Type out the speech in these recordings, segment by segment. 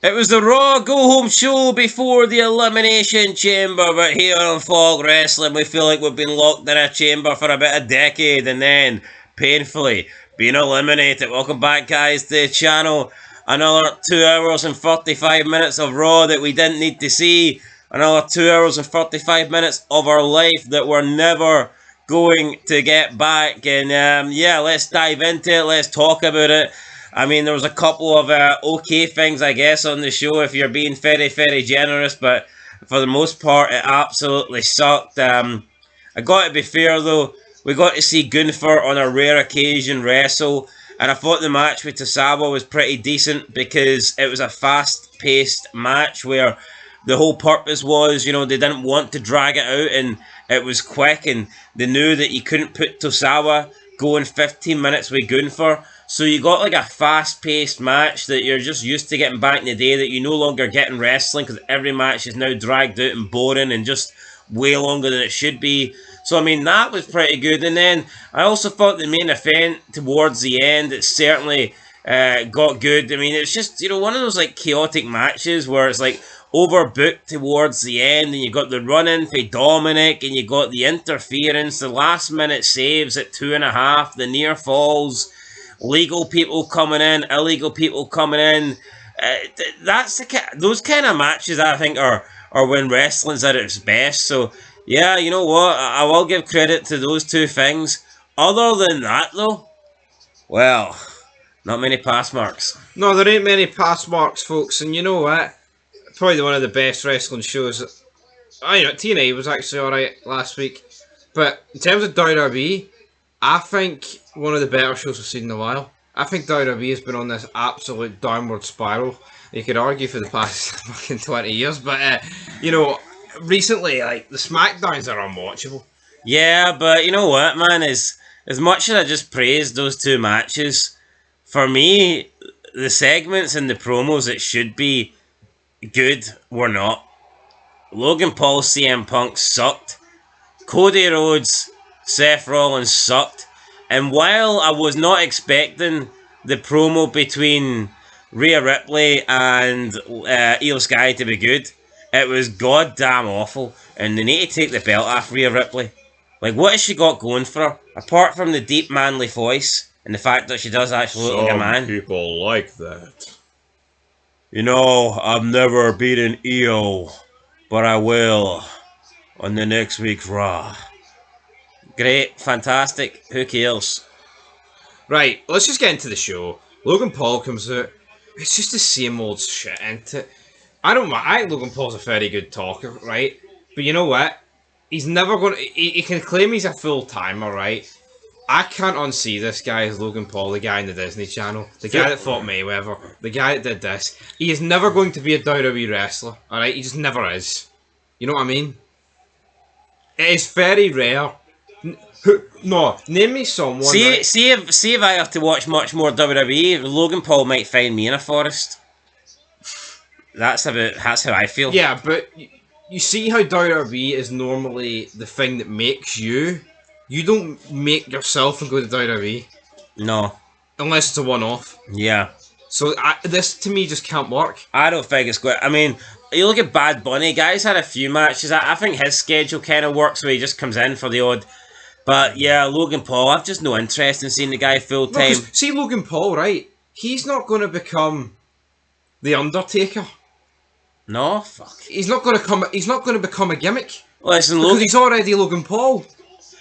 It was the Raw go-home show before the Elimination Chamber, but here on Fog Wrestling, we feel like we've been locked in a chamber for about a decade and then, painfully, being eliminated. Welcome back, guys, to the channel. Another 2 hours and 45 minutes of Raw that we didn't need to see. Another 2 hours and 45 minutes of our life that we're never going to get back. And yeah, let's dive into it. Let's talk about it. I mean, there was a couple of okay things, I guess, on the show if you're being very, very generous. But for the most part, it absolutely sucked. I got to be fair, though. We got to see Gunther on a rare occasion wrestle. And I thought the match with Tosawa was pretty decent because it was a fast-paced match where the whole purpose was, you know, they didn't want to drag it out and it was quick. And they knew that you couldn't put Tosawa going 15 minutes with Gunther. So you got like a fast-paced match that you're just used to getting back in the day that you no longer get in wrestling because every match is now dragged out and boring and just way longer than it should be. So, I mean, that was pretty good. And then I also thought the main event towards the end, it certainly got good. I mean, it's just, you know, one of those like chaotic matches where it's like overbooked towards the end and you got the run-in for Dominic and you got the interference, the last-minute saves at 2.5, the near falls, legal people coming in, illegal people coming in. That's those kind of matches I think are when wrestling's at its best. So yeah, you know what? I will give credit to those two things. Other than that, though, well, not many pass marks. No, there ain't many pass marks, folks. And you know what? Probably one of the best wrestling shows. I know TNA was actually alright last week, but in terms of WWE, I think one of the better shows we've seen in a while. I think WWE has been on this absolute downward spiral. You could argue for the past fucking 20 years, but you know, recently, like, the SmackDowns are unwatchable. Yeah, but you know what, man? As much as I just praised those two matches, for me, the segments and the promos that should be good were not. Logan Paul CM Punk sucked. Cody Rhodes, Seth Rollins sucked. And while I was not expecting the promo between Rhea Ripley and Io Sky to be good, it was goddamn awful. And they need to take the belt off Rhea Ripley. Like, what has she got going for her? Apart from the deep manly voice and the fact that she does actually look like a man. Some people like that. You know, I've never beaten Io, but I will on the next week's Raw. Great, fantastic, who cares? Right, let's just get into the show. Logan Paul comes out. It's just the same old shit, isn't it? I think Logan Paul's a very good talker, right? But you know what? He's never going to... He can claim he's a full-timer, right? I can't unsee this guy as Logan Paul, the guy in the Disney Channel, the guy that fought Mayweather, the guy that did this. He is never going to be a WWE wrestler, alright? He just never is. You know what I mean? It is very rare. No, name me someone. See if I have to watch much more WWE, Logan Paul might find me in a forest. That's how I feel. Yeah, but you see how WWE is normally the thing that makes you. You don't make yourself and go to WWE. No. Unless it's a one-off. Yeah. So this to me just can't work. I don't think it's good. I mean, you look at Bad Bunny. Guy's had a few matches. I think his schedule kind of works where he just comes in for the odd. But yeah, Logan Paul, I've just no interest in seeing the guy full time. No, see Logan Paul, right? He's not going to become the Undertaker. No, fuck. He's not going to become a gimmick. Listen, because he's already Logan Paul.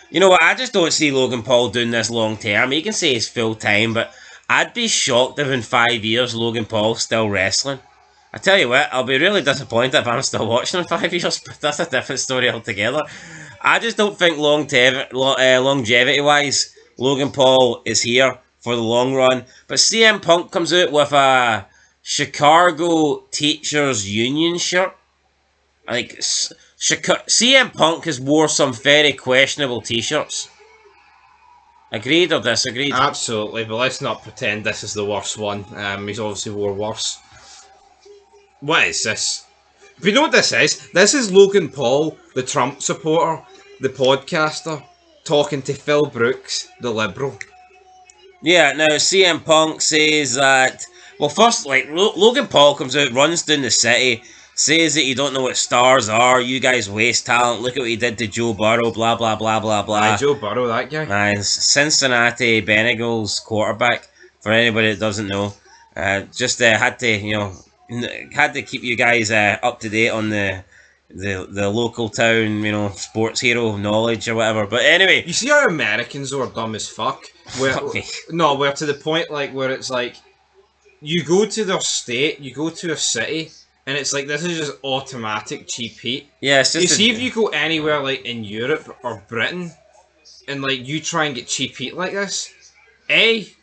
You know what? I just don't see Logan Paul doing this long term. He can say he's full time, but I'd be shocked if in 5 years Logan Paul's still wrestling. I tell you what, I'll be really disappointed if I'm still watching in 5 years, but that's a different story altogether. I just don't think longevity-wise, Logan Paul is here for the long run. But CM Punk comes out with a Chicago Teachers Union shirt. Like, CM Punk has wore some very questionable t-shirts. Agreed or disagreed? Absolutely, but let's not pretend this is the worst one. He's obviously wore worse. What is this? If you know what this is? This is Logan Paul, the Trump supporter, the podcaster, talking to Phil Brooks, the liberal. Yeah, now CM Punk says that Well, first, like, Logan Paul comes out, runs down the city, says that you don't know what stars are, you guys waste talent, look at what he did to Joe Burrow, blah, blah, blah, blah, blah. Joe Burrow, that guy. And Cincinnati Bengals quarterback, for anybody that doesn't know. Just had to, had to keep you guys up to date on the local town, sports hero knowledge or whatever. But anyway, you see how Americans are dumb as fuck. Where to the point where it's like, you go to their state, you go to a city, and it's like this is just automatic cheap heat. Yeah, it's just. If you go anywhere like in Europe or Britain, and like you try and get cheap heat like this.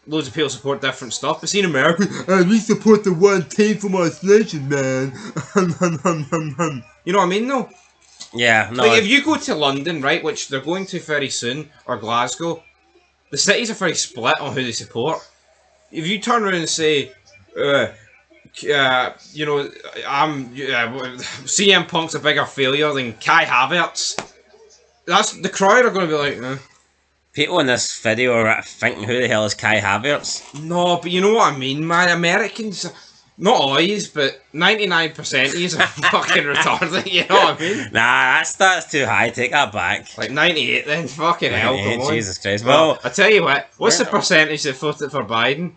Loads of people support different stuff, but see in America, we support the one team from our nation, man. You know what I mean, though? Yeah, no. Like, if you go to London, right, which they're going to very soon, or Glasgow, the cities are very split on who they support. If you turn around and say, CM Punk's a bigger failure than Kai Havertz, the crowd are going to be like, People in this video are thinking, who the hell is Kai Havertz? No, but you know what I mean, man. Americans, not always, but 99% of you are fucking retarded, you know what I mean? Nah, that's too high, take that back. Like 98 then, fucking hell, come on. Jesus Christ. Well, I tell you what, what's the percentage that voted for Biden?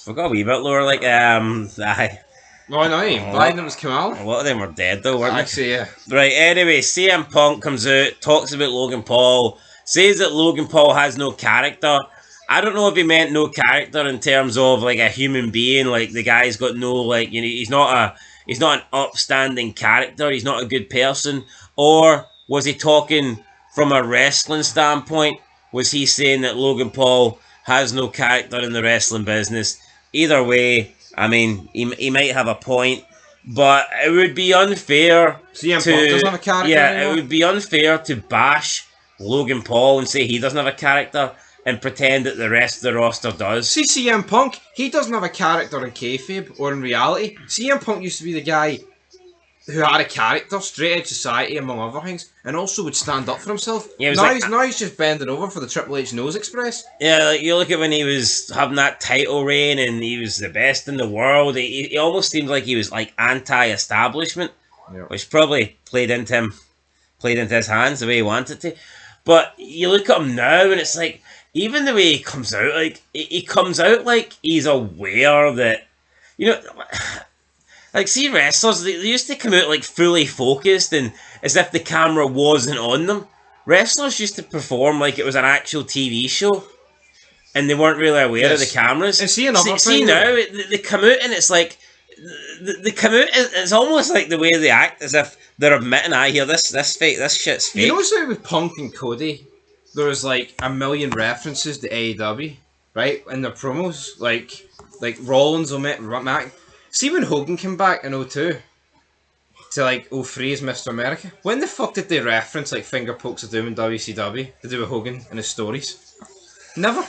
We've got a wee bit lower, like, aye. No, Biden was Kamala. A lot of them were dead though, weren't they? Actually, yeah. Right, anyway, CM Punk comes out, talks about Logan Paul, says that Logan Paul has no character. I don't know if he meant no character in terms of like a human being, like the guy's got no, like, he's not an upstanding character, he's not a good person, or was he talking from a wrestling standpoint? Was he saying that Logan Paul has no character in the wrestling business? Either way, I mean, he might have a point, but it would be unfair CM Punk doesn't have a character anymore? It would be unfair to bash Logan Paul and say he doesn't have a character and pretend that the rest of the roster does. See CM Punk, he doesn't have a character in kayfabe or in reality. CM Punk used to be the guy who had a character, straight edge society among other things, and also would stand up for himself. Yeah, now he's just bending over for the Triple H Nose Express. Yeah, like you look at when he was having that title reign and he was the best in the world, he almost seemed like he was like anti-establishment, which probably played into his hands the way he wanted to. But you look at him now and it's like, even the way he comes out, like, he comes out like he's aware that, like, see wrestlers, they used to come out like fully focused and as if the camera wasn't on them. Wrestlers used to perform like it was an actual TV show and they weren't really aware of the cameras. And see another thing, now, they come out and it's like, they come out, it's almost like the way they act as if they're admitting, this fake, this shit's fake. You know what's like with Punk and Cody? There was like a million references to AEW, right? In their promos, like Rollins or Mac. See when Hogan came back in 02 to like 03 as Mr. America? When the fuck did they reference like finger pokes of doom in WCW to do with Hogan and his stories? Never.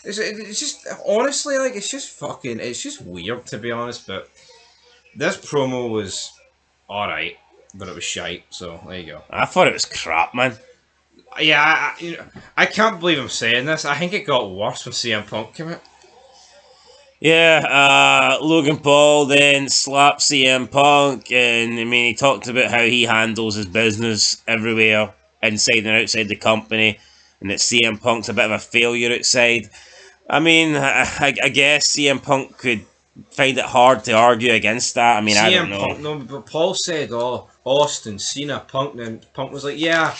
It's just, honestly, like, it's just weird to be honest, but this promo was alright, but it was shite, so there you go. I thought it was crap, man. Yeah, I can't believe I'm saying this. I think it got worse when CM Punk came out. Yeah, Logan Paul then slapped CM Punk, and I mean, he talked about how he handles his business everywhere, inside and outside the company, and that CM Punk's a bit of a failure outside. I mean, I guess CM Punk could find it hard to argue against that. I mean, I don't know. Punk, no, but Paul said, Austin, Cena, Punk, then Punk was like, yeah,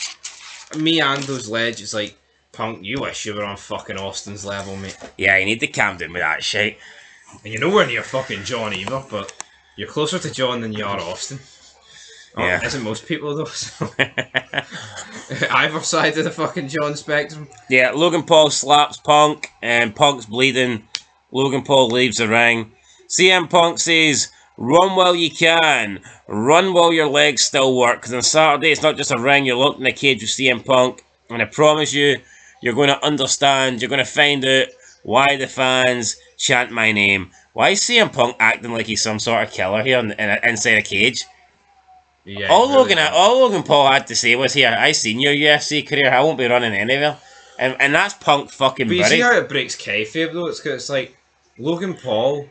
me and those legends, like, Punk, you wish you were on fucking Austin's level, mate. Yeah, you need to calm down with that shit. And you're nowhere near fucking John either, but you're closer to John than you are Austin. Yeah. Isn't most people though, so. Either side of the fucking John spectrum. Yeah, Logan Paul slaps Punk, and Punk's bleeding. Logan Paul leaves the ring. CM Punk says, run while you can. Run while your legs still work. Because on Saturday, it's not just a ring. You're locked in a cage with CM Punk. And I promise you, you're going to understand. You're going to find out why the fans chant my name. Why is CM Punk acting like he's some sort of killer here inside a cage? Yeah, all Logan Paul had to say was, here, I seen your UFC career. I won't be running anywhere. And that's Punk fucking But you buddy. see how it breaks kayfabe though? It's like, Logan Paul,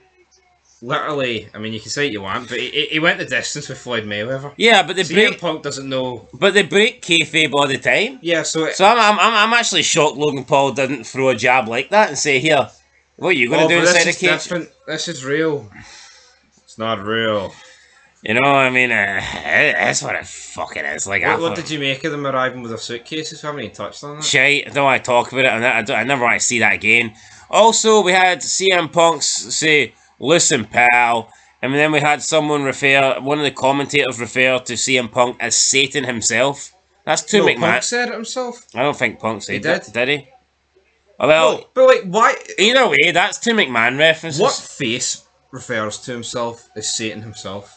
literally, I mean, you can say what you want, but he went the distance with Floyd Mayweather. Yeah, but CM Punk doesn't know. But they break kayfabe all the time. Yeah, so I'm actually shocked Logan Paul didn't throw a jab like that and say, "Here, what are you going to do inside the cage?" Different. This is real. It's not real. You know, I mean, that's what it fucking is. Like, what did you make of them arriving with their suitcases? We haven't even touched on that. Shite, I don't want to talk about it. I never want to see that again. Also, we had CM Punk's say, "Listen, pal," and then we had one of the commentators refer to CM Punk as Satan himself. That's too McMahon. Punk said it himself. I don't think Punk said it. Did he? Oh, well, no, but like, why? Either way, that's two McMahon references. What face refers to himself as Satan himself?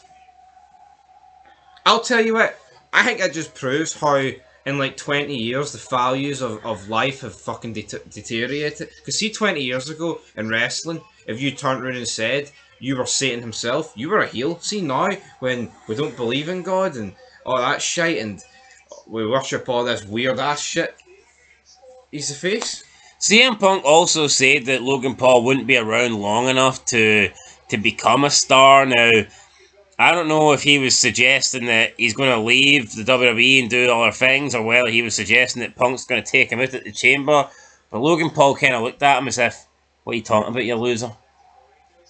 I'll tell you what, I think that just proves how in like 20 years the values of life have fucking deteriorated. Because see, 20 years ago in wrestling, if you turned around and said you were Satan himself, you were a heel. See now, when we don't believe in God and all that shit and we worship all this weird ass shit, he's the face. CM Punk also said that Logan Paul wouldn't be around long enough to become a star. Now, I don't know if he was suggesting that he's going to leave the WWE and do other things, or whether he was suggesting that Punk's going to take him out at the Chamber. But Logan Paul kind of looked at him as if, "What are you talking about, you loser?"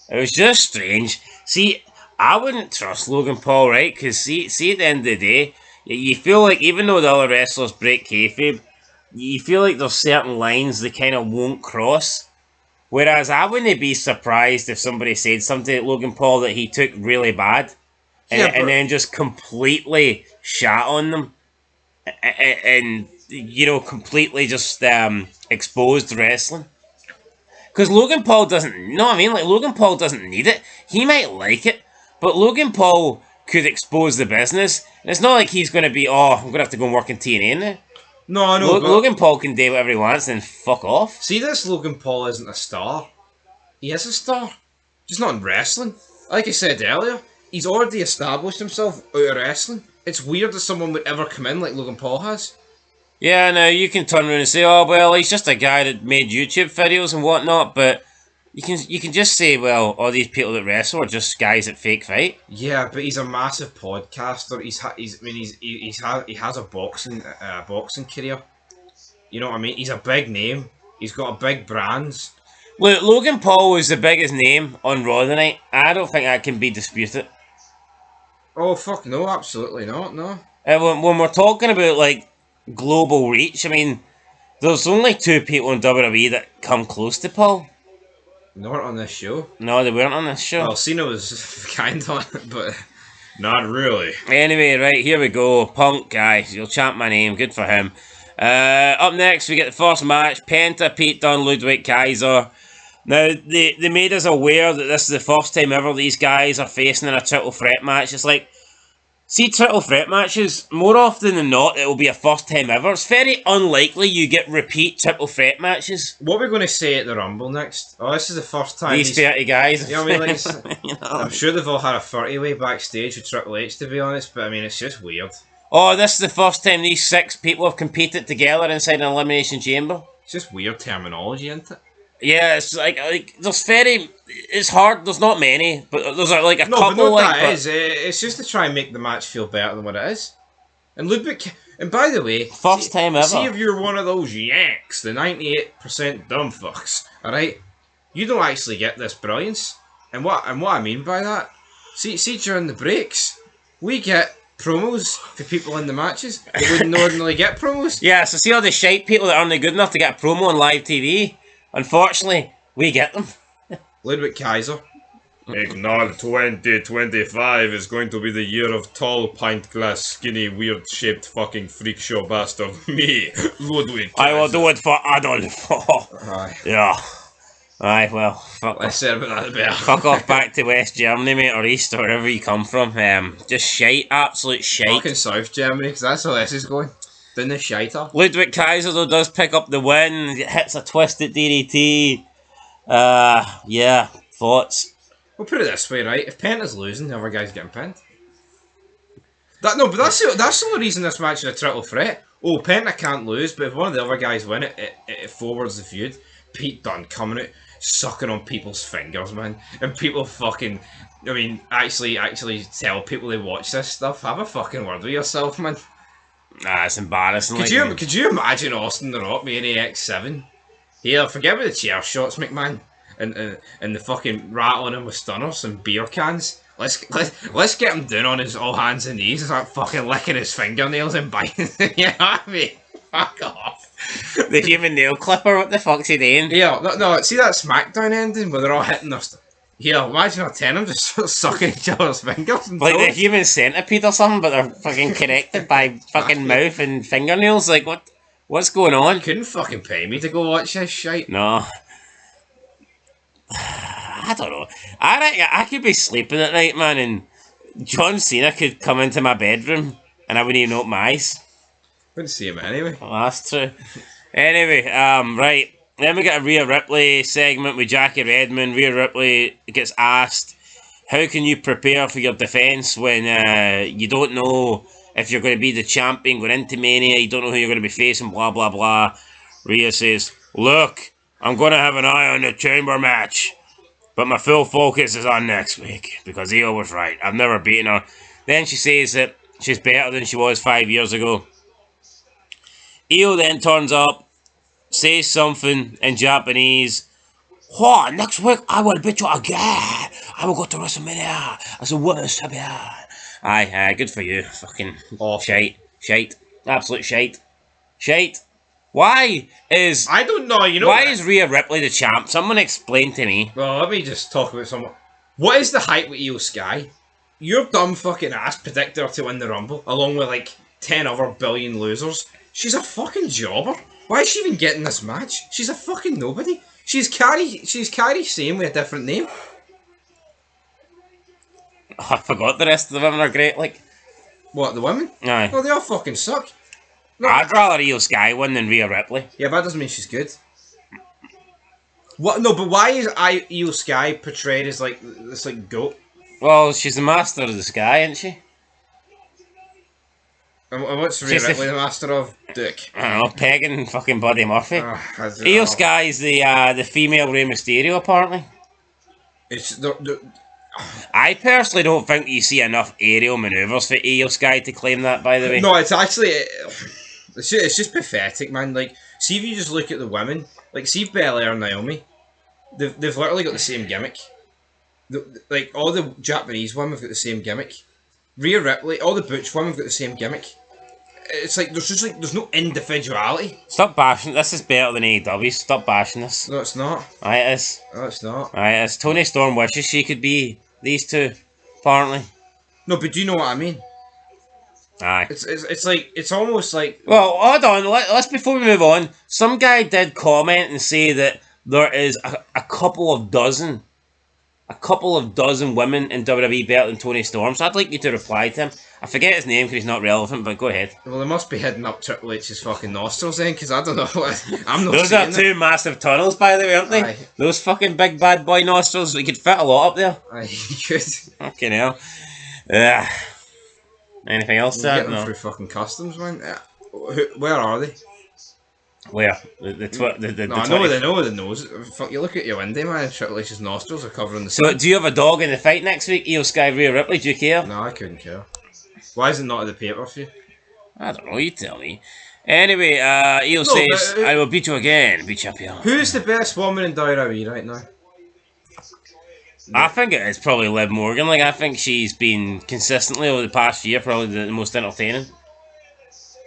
It was just strange. See, I wouldn't trust Logan Paul, right? Because see, at the end of the day, you feel like even though the other wrestlers break kayfabe, you feel like there's certain lines they kind of won't cross. Whereas I wouldn't be surprised if somebody said something to Logan Paul that he took really bad. And then just completely shat on them, and you know, completely just exposed wrestling. Because Logan Paul doesn't, you know what I mean? Like, Logan Paul doesn't need it. He might like it, but Logan Paul could expose the business. And it's not like he's going to be, "Oh, I'm going to have to go and work in TNA now." No, I know. Logan Paul can do whatever he wants and fuck off. See, this Logan Paul isn't a star. He is a star, just not in wrestling. Like I said earlier, he's already established himself out of wrestling. It's weird that someone would ever come in like Logan Paul has. Yeah, now you can turn around and say, "Oh, well, he's just a guy that made YouTube videos and whatnot," but you can just say, "Well, all these people that wrestle are just guys that fake fight." Yeah, but he's a massive podcaster. He has a boxing career. You know what I mean? He's a big name. He's got a big brands. Look, Logan Paul was the biggest name on Raw tonight. I don't think that can be disputed. Oh, fuck no, absolutely not, no. When we're talking about, like, global reach, I mean, there's only two people in WWE that come close to Paul. They weren't on this show. No, they weren't on this show. Well, Cena was kind on it, but not really. Anyway, right, here we go. Punk, guys. You'll chant my name. Good for him. Up next, we get the first match. Penta, Pete Dunne, Ludwig Kaiser. Now, they made us aware that this is the first time ever these guys are facing in a triple threat match. It's like, see, triple threat matches, more often than not, it will be a first time ever. It's very unlikely you get repeat triple threat matches. What are we going to say at the Rumble next? Oh, this is the first time these 30 guys. You know what I mean? Like, you know, I'm sure they've all had a 30-way backstage with Triple H, to be honest, but I mean, it's just weird. Oh, this is the first time these 6 people have competed together inside an Elimination Chamber. It's just weird terminology, isn't it? Yeah, it's like it's hard. There's not many, but there's like a couple. No, but like, it's just to try and make the match feel better than what it is. And Ludwig, and by the way, first time ever. See if you're one of those yanks, the 98% dumb fucks. All right, you don't actually get this brilliance. And what I mean by that, see during the breaks, we get promos for people in the matches. They wouldn't ordinarily get promos. Yeah, so see all the shite people that aren't good enough to get a promo on live TV. Unfortunately, we get them. Ludwig Kaiser. Ignore 2025 is going to be the year of tall, pint glass, skinny, weird-shaped fucking freak show bastard. Me, Ludwig Kaiser. I will do it for Adolf. Aye. Yeah. Aye, well, fuck Less said about that the better. Fuck off back to West Germany, mate, or East, or wherever you come from. Just shite, absolute shite. Fucking South Germany, because that's how this is going. Down the shiter. Ludwig Kaiser, though, does pick up the win. Hits a twisted DDT. Yeah, thoughts? We'll put it this way, right? If Penta's losing, the other guy's getting pinned. That's the only reason this match is a triple threat. Oh, Penta can't lose, but if one of the other guys win it, it forwards the feud. Pete Dunne coming out. sucking on people's fingers, man, and people fucking. I mean, actually tell people they watch this stuff. Have a fucking word with yourself, man. Nah, it's embarrassing. Could you imagine Austin the Rock being AX7? Yeah, forget about the chair shots, McMahon, and the fucking rattling him with stunners and beer cans. Let's get him down on his all hands and knees and start fucking licking his fingernails and biting. You know what I mean? Fuck off. The human nail clipper, what the fuck's he doing? Yeah, no, see that SmackDown ending where they're all hitting their yeah, imagine our 10 of them just sucking each other's fingers. And like the human centipede or something, but they're fucking connected by fucking mouth and fingernails. Like, what's going on? You couldn't fucking pay me to go watch this shit. No. I don't know. I reckon I could be sleeping at night, man, and John Cena could come into my bedroom and I wouldn't even open my eyes. Wouldn't see him anyway. Well, that's true. Anyway, right. Then we get a Rhea Ripley segment with Jackie Redmond. Rhea Ripley gets asked, how can you prepare for your defence when you don't know if you're going to be the champion going into Mania, you don't know who you're going to be facing, blah, blah, blah. Rhea says, look, I'm going to have an eye on the chamber match, but my full focus is on next week, because Io was right. I've never beaten her. Then she says that she's better than she was 5 years ago. Io then turns up, says something in Japanese. What? Next week I will beat you again. I will go to WrestleMania as a women's champion. Aye, good for you. Fucking shite. Absolute shite. Why is... I don't know, you know... Why is Rhea Ripley the champ? Someone explain to me. Well, let me just talk about someone. What is the hype with Io Sky? Your dumb fucking ass predicted her to win the Rumble, along with like 10 other billion losers. She's a fucking jobber. Why is she even getting this match? She's a fucking nobody. She's Carrie Sane with a different name. Oh, I forgot the rest of the women are great, like... What, the women? Aye. Oh, they all fucking suck. No, I'd rather Io Sky win than Rhea Ripley. Yeah, but that doesn't mean she's good. What? No, but why is Io Sky portrayed as like this like goat? Well, she's the master of the sky, isn't she? And what's Rhea Ripley the master of? Dick. I don't know, pegging fucking Buddy Murphy. Io Sky is the female Rey Mysterio, apparently. It's I personally don't think you see enough aerial manoeuvres for Io Sky to claim that, by the way. No, it's actually... It's just pathetic, man. Like, see if you just look at the women. Like, see Belair and Naomi. They've literally got the same gimmick. Like, all the Japanese women have got the same gimmick. Rhea Ripley, all the Butch women have got the same gimmick. It's like, there's no individuality. Stop bashing. This is better than AEW. Stop bashing this. No, it's not. Aye, it is. No, it's not. Aye, it is. Tony Storm wishes she could be these two, apparently. No, but do you know what I mean? Aye. It's like, it's almost like... Well, hold on. Let's before we move on, some guy did comment and say that there is a couple of dozen women in WWE better than Tony Storm, so I'd like you to reply to him. I forget his name because he's not relevant, but go ahead. Well, they must be heading up Triple H's fucking nostrils then, because I don't know what... I'm not Those are two massive tunnels, by the way, aren't they? Aye. Those fucking big bad boy nostrils, we could fit a lot up there. Aye, you could. Fucking hell. Anything else to add? Get them through fucking customs, man. Where are they? Where? No, I know where the nose. Fuck, you look at your window, man. Triple H's nostrils are covering the. So, do you have a dog in the fight next week? Io Sky, Rhea Ripley. Do you care? No, I couldn't care. Why is it not at the pay-per-view? I don't know. You tell me. Anyway, Io says, "I will beat you again, be champion." Who's the best woman in WWE right now? I think it is probably Liv Morgan. Like, I think she's been consistently over the past year probably the most entertaining.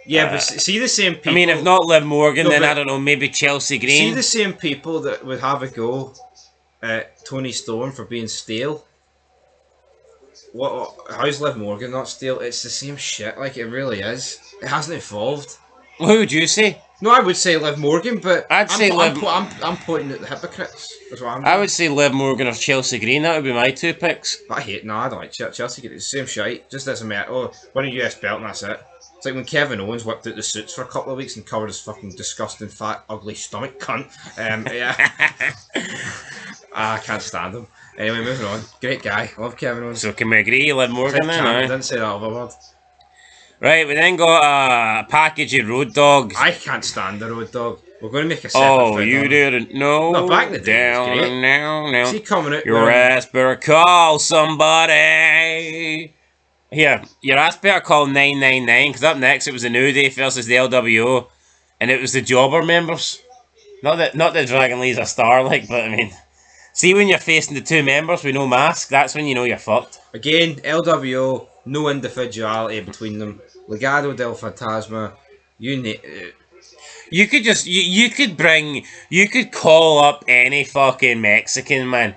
Yeah, but see the same people... I mean, if not Liv Morgan, then I don't know, maybe Chelsea Green. See the same people that would have a go at Tony Storm for being stale? How's Liv Morgan not stale? It's the same shit, like, it really is. It hasn't evolved. Well, who would you say? No, I would say Liv Morgan, but I'm pointing at the hypocrites. That's what I'm doing. I would say Liv Morgan or Chelsea Green. That would be my two picks. But I don't like Chelsea. Get the same shite. Just doesn't matter. Oh, win a US belt and that's it. It's like when Kevin Owens whipped out the suits for a couple of weeks and covered his fucking disgusting, fat, ugly stomach, cunt. Yeah. I can't stand him. Anyway, moving on. Great guy. Love Kevin Owens. So can we agree, Liv Morgan then? I didn't say that other word. Right, we then got a package of Road Dogs. I can't stand the Road Dog. We're going to make a separate Oh, thing you on it. didn't know? No, back in the day, it was Down great. now. See, coming out. Your ass better call somebody. Here, your ass better call 999, because up next it was the New Day versus the LWO, and it was the jobber members. Not that Dragon Lee's a star, like, but I mean, see when you're facing the two members with no mask, that's when you know you're fucked. Again, LWO, no individuality between them. Legado del Fantasma, You could just you could call up any fucking Mexican, man.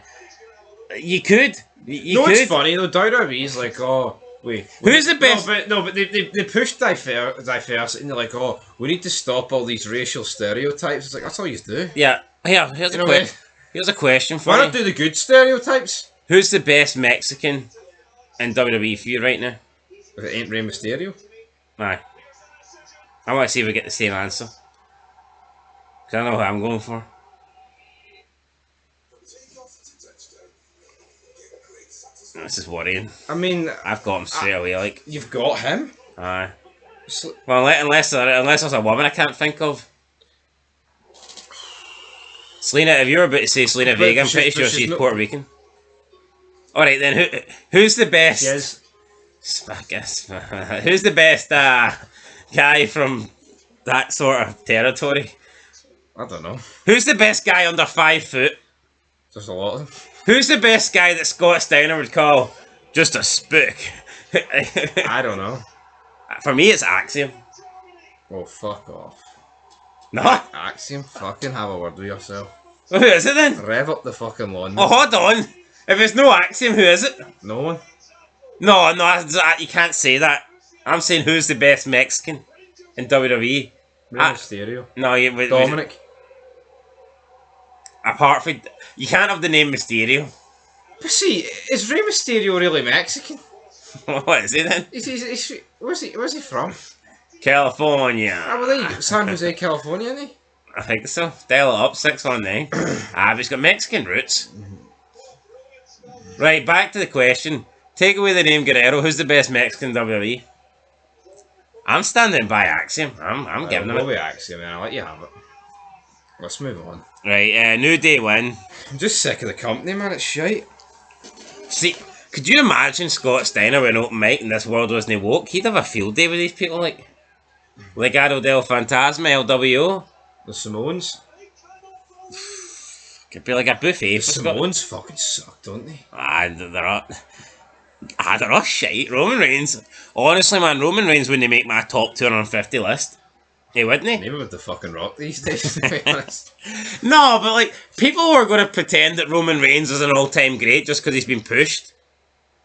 You could. You could. It's funny though. WWE's like, oh wait, Who's the best? No, but they pushed diversity, and they're like, oh, we need to stop all these racial stereotypes. It's like that's all you do. Yeah. Here's a question. Here's a question for Why you. not do the good stereotypes? Who's the best Mexican in WWE for you right now? If it ain't Rey Mysterio. Aye. I want to see if we get the same answer. Because I know who I'm going for. This is worrying. I mean, I've got him straight away, like. you've got him. Aye. Well, unless there's a woman I can't think of. Selena, if you were about to say Selena Vega, I'm pretty sure she's Puerto Rican. Alright then, who's the best? Yes. I guess. Who's the best guy from that sort of territory? I don't know. Who's the best guy under 5 foot? There's a lot of them. Who's the best guy that Scott Steiner would call just a spook? I don't know. For me, it's Axiom. Oh, fuck off. No? Axiom, fucking have a word with yourself. Who is it then? Rev up the fucking lawn. Oh, hold on. If it's no Axiom, who is it? No one. No, you can't say that. I'm saying who's the best Mexican in WWE? Rey Mysterio. No, Dominic. Apart from... You can't have the name Mysterio. But see, is Rey Mysterio really Mexican? What is he then? Where's he from? California. I believe San Jose, California, isn't he? I think so. Dial it up, 619. But he's got Mexican roots. Right, back to the question. Take away the name Guerrero. Who's the best Mexican in WWE? I'm standing by Axiom. I'm giving him We'll it. be Axiom, man. I'll let you have it. Let's move on. Right, New Day win. I'm just sick of the company, man. It's shite. See, could you imagine Scott Steiner with an open mic and this world wasn't woke? He'd have a field day with these people like Legado del Fantasma, LWO. The Samoans. Could be like a buffet. The Samoans fucking suck, don't they? They're all shite. Roman Reigns. Honestly, man, Roman Reigns wouldn't make my top 250 list. He wouldn't he? Maybe with the fucking Rock these days, to be honest. No, but like, people are going to pretend that Roman Reigns is an all-time great just because he's been pushed.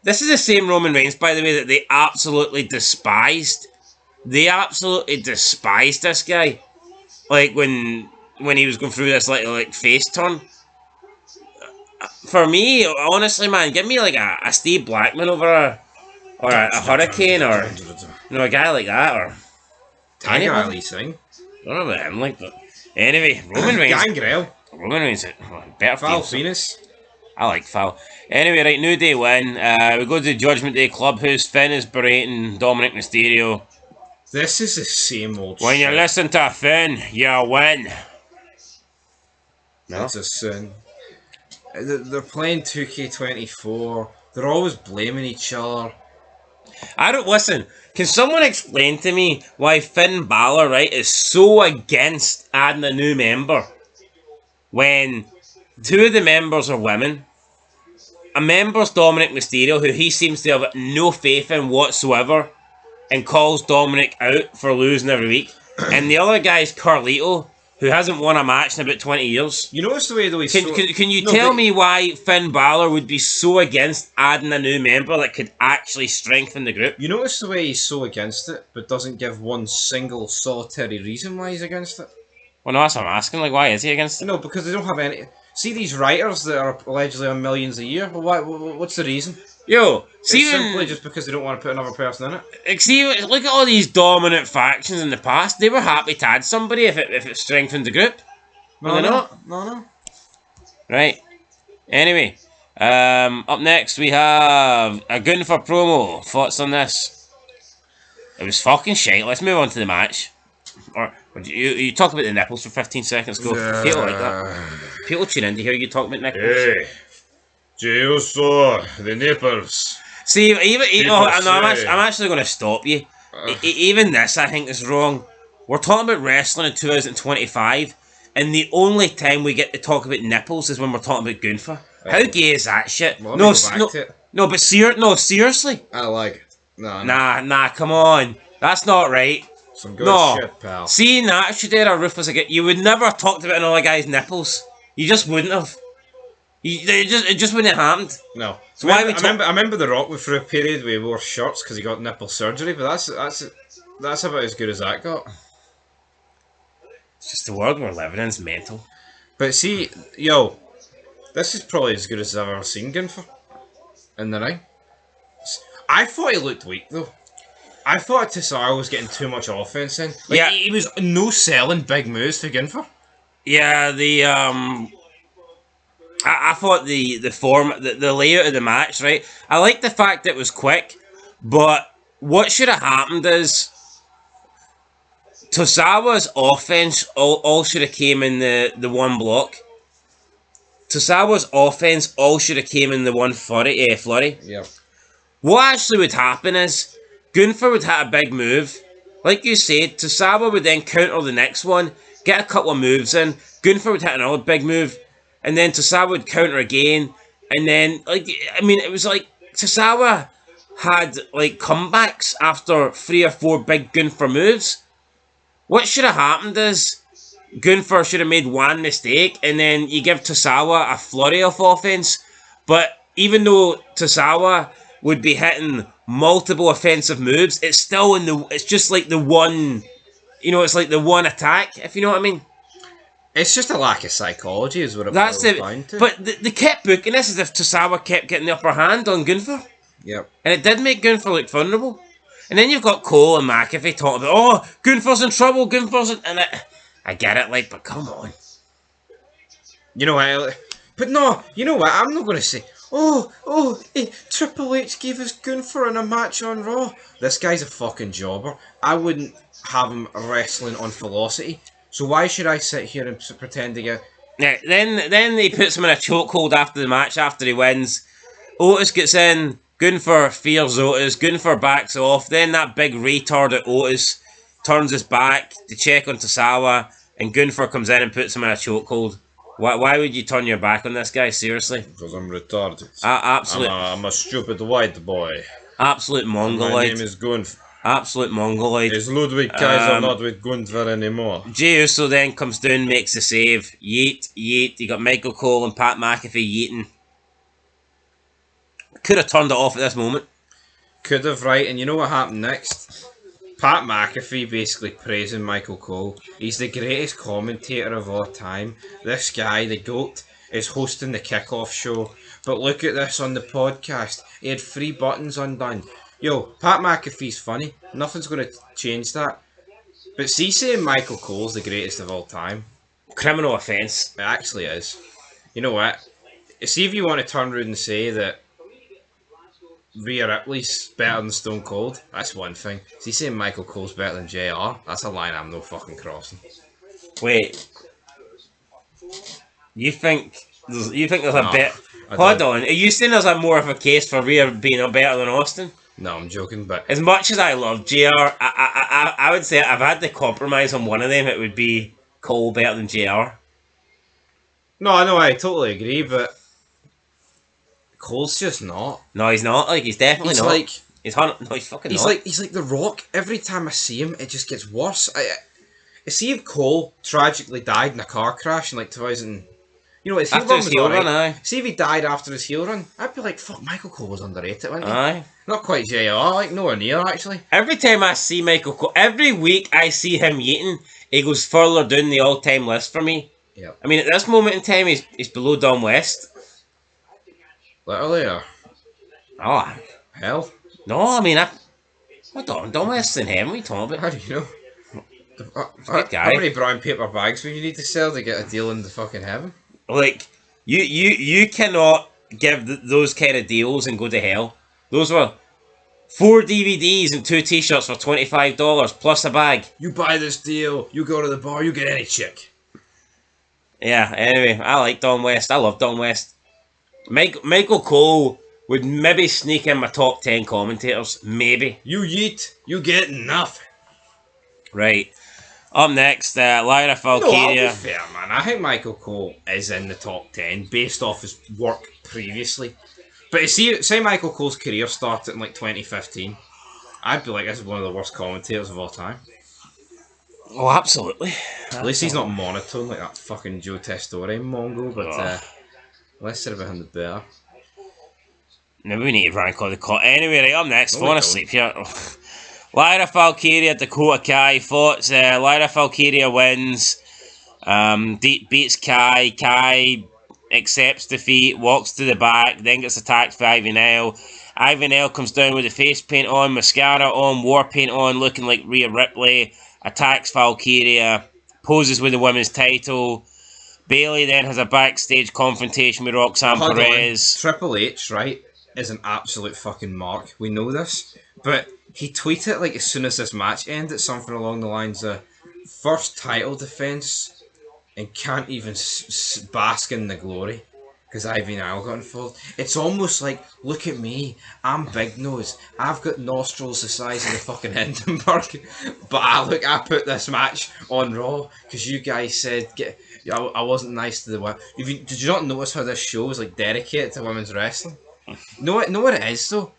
This is the same Roman Reigns, by the way, that they absolutely despised. They absolutely despised this guy. Like, when he was going through this like face turn. For me, honestly, man, give me like a Steve Blackman over a Hurricane or a guy like that or Tiger Ali Singh. I don't know about him, like, but anyway, Roman Reigns. Gangrel. Roman Reigns, better Val feel. Venus. I like Val. Anyway, right, New Day win. We go to the Judgment Day Clubhouse. Finn is berating Dominic Mysterio. This is the same old When shit. you listen to Finn, you win. No? That's a sin. They're playing 2K24. They're always blaming each other. I don't listen. Can someone explain to me why Finn Balor, right, is so against adding a new member when two of the members are women? A member's Dominic Mysterio, who he seems to have no faith in whatsoever, and calls Dominic out for losing every week. And the other guy's Carlito, who hasn't won a match in about 20 years. You notice the way though he's Can you tell me why Finn Balor would be so against adding a new member that could actually strengthen the group? You notice the way he's so against it, but doesn't give one single solitary reason why he's against it? Well, no, that's what I'm asking. Like, why is he against it? No, because they don't have any... See these writers that are allegedly on millions a year? Well, what's the reason? Yo, It's see simply just because they don't want to put another person in it. see, look at all these dominant factions in the past. They were happy to add somebody if it strengthened the group. Well, they're not. No. Right. Anyway, up next we have a Gunther promo. Thoughts on this? It was fucking shite. Let's move on to the match. Or you talk about the nipples for 15 seconds. Go. People like that. People tune in to hear you talk about nipples. Hey, you saw the nipples. See, even I'm say. actually going to stop you. Even this, I think, is wrong. We're talking about wrestling in 2025, and the only time we get to talk about nipples is when we're talking about Gunther. How gay is that shit? Well, No, but seriously. I like it. No. Nah, come on. That's not right. Some good shit, pal. Seeing that shit there, Ruthless again, you would never have talked about another guy's nipples. You just wouldn't have. It just wouldn't have happened. No. So I remember The Rock for a period where he wore shorts because he got nipple surgery, but that's about as good as that got. It's just the world we're living in is mental. But see, this is probably as good as I've ever seen Gunther in the ring. I thought he looked weak though. I thought Cesaro was getting too much offense in. He was no selling big moves for Gunther. Yeah, I thought the form, the layout of the match, right? I like the fact that it was quick, but what should have happened is Tosawa's offense all should have came in the one block. Tosawa's offense all should have came in the one flurry. Yeah. What actually would happen is Gunther would hit a big move. Like you said, Tosawa would then counter the next one, get a couple of moves in. Gunther would hit another big move, and then Tosawa would counter again. And then, it was like Tosawa had comebacks after 3 or 4 big Gunther moves. What should have happened is Gunther should have made one mistake, and then you give Tosawa a flurry of offense. But even though Tosawa would be hitting multiple offensive moves, it's still it's just like the one, it's like the one attack, if you know what I mean. It's just a lack of psychology is what it boils down to. But they kept booking this as if Tosawa kept getting the upper hand on Gunther. Yep. And it did make Gunther look vulnerable. And then you've got Cole and McAfee talking about, Gunther's in trouble, I get it, but come on. You know what? But no, you know what? I'm not going to say, Triple H gave us Gunther in a match on Raw. This guy's a fucking jobber. I wouldn't have him wrestling on Velocity. So why should I sit here and pretend to get... Yeah, then he puts him in a chokehold after the match, after he wins. Otis gets in, Gunther fears Otis, Gunther backs off, then that big retard at Otis turns his back to check on Tosawa, and Gunther comes in and puts him in a chokehold. Why would you turn your back on this guy, seriously? Because I'm retarded. I'm a stupid white boy. Absolute mongoloid. My name is Gunther. Absolute mongoloid. Is Ludwig Kaiser not with Gunther anymore? Jey Uso then comes down, makes the save. Yeet. You got Michael Cole and Pat McAfee yeeting. Could have turned it off at this moment. Could have, right? And you know what happened next? Pat McAfee basically praising Michael Cole. He's the greatest commentator of all time. This guy, the GOAT, is hosting the kickoff show. But look at this on the podcast. He had 3 buttons undone. Yo, Pat McAfee's funny. Nothing's going to change that. But see, saying Michael Cole's the greatest of all time. Criminal offence. It actually is. You know what? See if you want to turn around and say that Rhea Ripley's better than Stone Cold, that's one thing. See, saying Michael Cole's better than JR, that's a line I'm no fucking crossing. Wait. You think there's a bit... Hold on. Are you saying there's more of a case for Rhea being better than Austin? No, I'm joking, but... As much as I love JR, I would say if I had to compromise on one of them, it would be Cole better than JR. No, I totally agree, but... Cole's just not. No, he's not. He's definitely not. He's fucking not. He's like The Rock. Every time I see him, it just gets worse. I see if Cole tragically died in a car crash in 2000... his heel run aye. See if he died after his heel run, I'd be like, fuck, Michael Cole was underrated, wasn't he? Aye. Not quite JR, nowhere near, actually. Every time I see Michael Cole, every week I see him yeeting, he goes further down the all-time list for me. Yeah. I mean, at this moment in time, he's below Dom West. Literally, or... Oh. Hell. No, I mean, hold on, Dom West's in heaven, what are you talking about? How do you know? Good guy. How many brown paper bags would you need to sell to get a deal in the fucking heaven? You cannot give those kind of deals and go to hell. Those were 4 DVDs and 2 t-shirts for $25 plus a bag. You buy this deal, you go to the bar, you get any chick. Yeah, anyway, I like Don West. I love Don West. Michael Cole would maybe sneak in my top 10 commentators. Maybe. You yeet, you get nothing. Right. Up next, Lyra No, I'll Valkyria. be fair, man. I think Michael Cole is in the top 10 based off his work previously. But you see, say Michael Cole's career started in like 2015. I'd be like, this is one of the worst commentators of all time. Oh, absolutely. At least he's not monotone like that fucking Joe Testore Mongo, but less said about him the better. Maybe we need to rank all the anyway, right, up next, No, falling we asleep here. Lyra Valkyria, Dakota Kai fought. Lyra Valkyria wins. Beats Kai. Kai accepts defeat, walks to the back, then gets attacked by Ivy Nile. Ivy Nile comes down with the face paint on, mascara on, war paint on, looking like Rhea Ripley. Attacks Valkyria, poses with the women's title. Bayley then has a backstage confrontation with Roxanne Perez. Triple H, right, is an absolute fucking mark. We know this. But he tweeted like as soon as this match ended, something along the lines of first title defense and can't even bask in the glory because Ivy Nile got involved. It's almost like, look at me, I'm big nose, I've got nostrils the size of the fucking Hindenburg, but I put this match on Raw because you guys said I wasn't nice to the women. Did you not notice how this show is like dedicated to women's wrestling? Know what it is though?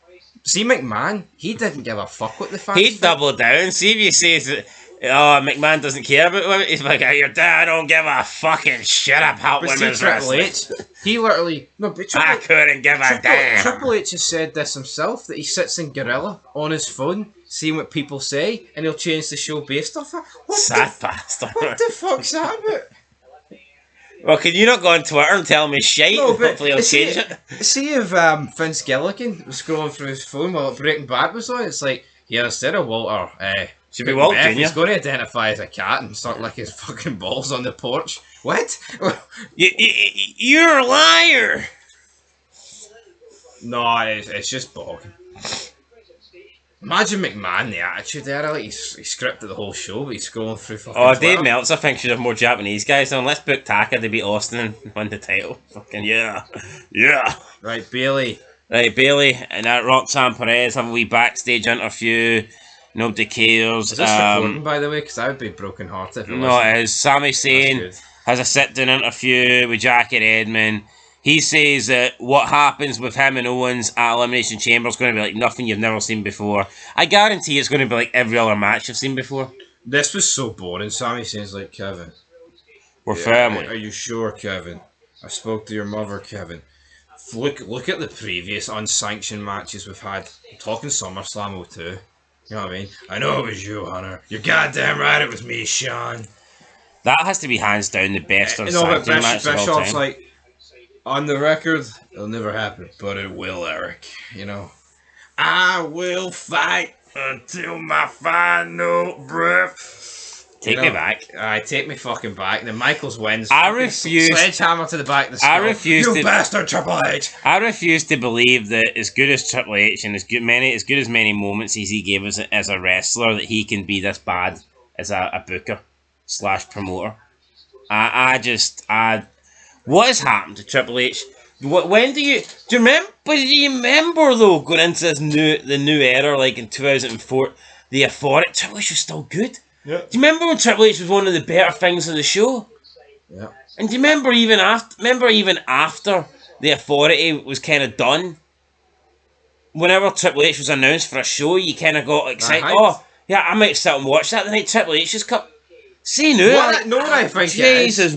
See McMahon, he didn't give a fuck what the fans He'd double down. See if you say that, McMahon doesn't care about women. He's like, your dad don't give a fucking shit about but women's see, Triple wrestling. H, he literally I couldn't give a damn. Triple H has said this himself, that he sits in Gorilla on his phone, seeing what people say, and he'll change the show based off that. Sad bastard. What the fuck's that about? Well, can you not go on Twitter and tell me shite? No, but Hopefully he'll change it. See if Vince Gilligan was scrolling through his phone while Breaking Bad was on, it's like, yeah, instead of Walter, Should be Walt Jr. he's going to identify as a cat and start licking his fucking balls on the porch. What? You're a liar. No, it's just bogging. Imagine McMahon, the attitude there, like he scripted the whole show, but he's scrolling through fucking Dave Twitter. Meltzer thinks should have more Japanese guys on. Let's book Taka to beat Austin and win the title. Fucking yeah. Right, Bayley. Right, Bayley and that Roxanne Perez have a wee backstage interview. Nobody cares. Is this recording, by the way? Because I would be broken hearted if it No, wasn't. it is. Sami Zayn That's good. has a sit-down interview with Jackie Redmond. He says that what happens with him and Owens at Elimination Chamber is going to be like nothing you've never seen before. I guarantee it's going to be like every other match you've seen before. This was so boring. Sami Zayn's like, Kevin. We're family. Are you sure, Kevin? I spoke to your mother, Kevin. Look at the previous unsanctioned matches we've had. I'm talking SummerSlam 02. You know what I mean? I know it was you, Hunter. You're goddamn right it was me, Sean. That has to be hands down the best No, but unsanctioned match of all Bischoff's time. like, on the record, it'll never happen, but it will, Eric. You know, I will fight until my final breath. Take me back. Take me fucking back. Then Michaels wins. I Fucking refuse- Sledgehammer to the back of the skull. I refuse You to- bastard, Triple H. I refuse to believe that as good as Triple H and as good as many moments as he gave us as a wrestler, that he can be this bad as a booker / promoter. What has happened to Triple H? Do you remember though going into the new era like in 2004? The Authority, Triple H was still good. Yeah. Do you remember when Triple H was one of the better things on the show? Yeah. And do you remember even after the Authority was kind of done? Whenever Triple H was announced for a show, you kind of got excited. hyped. Oh, yeah, I might sit and watch that the night Triple H's come. See now, What I think it is? Jesus,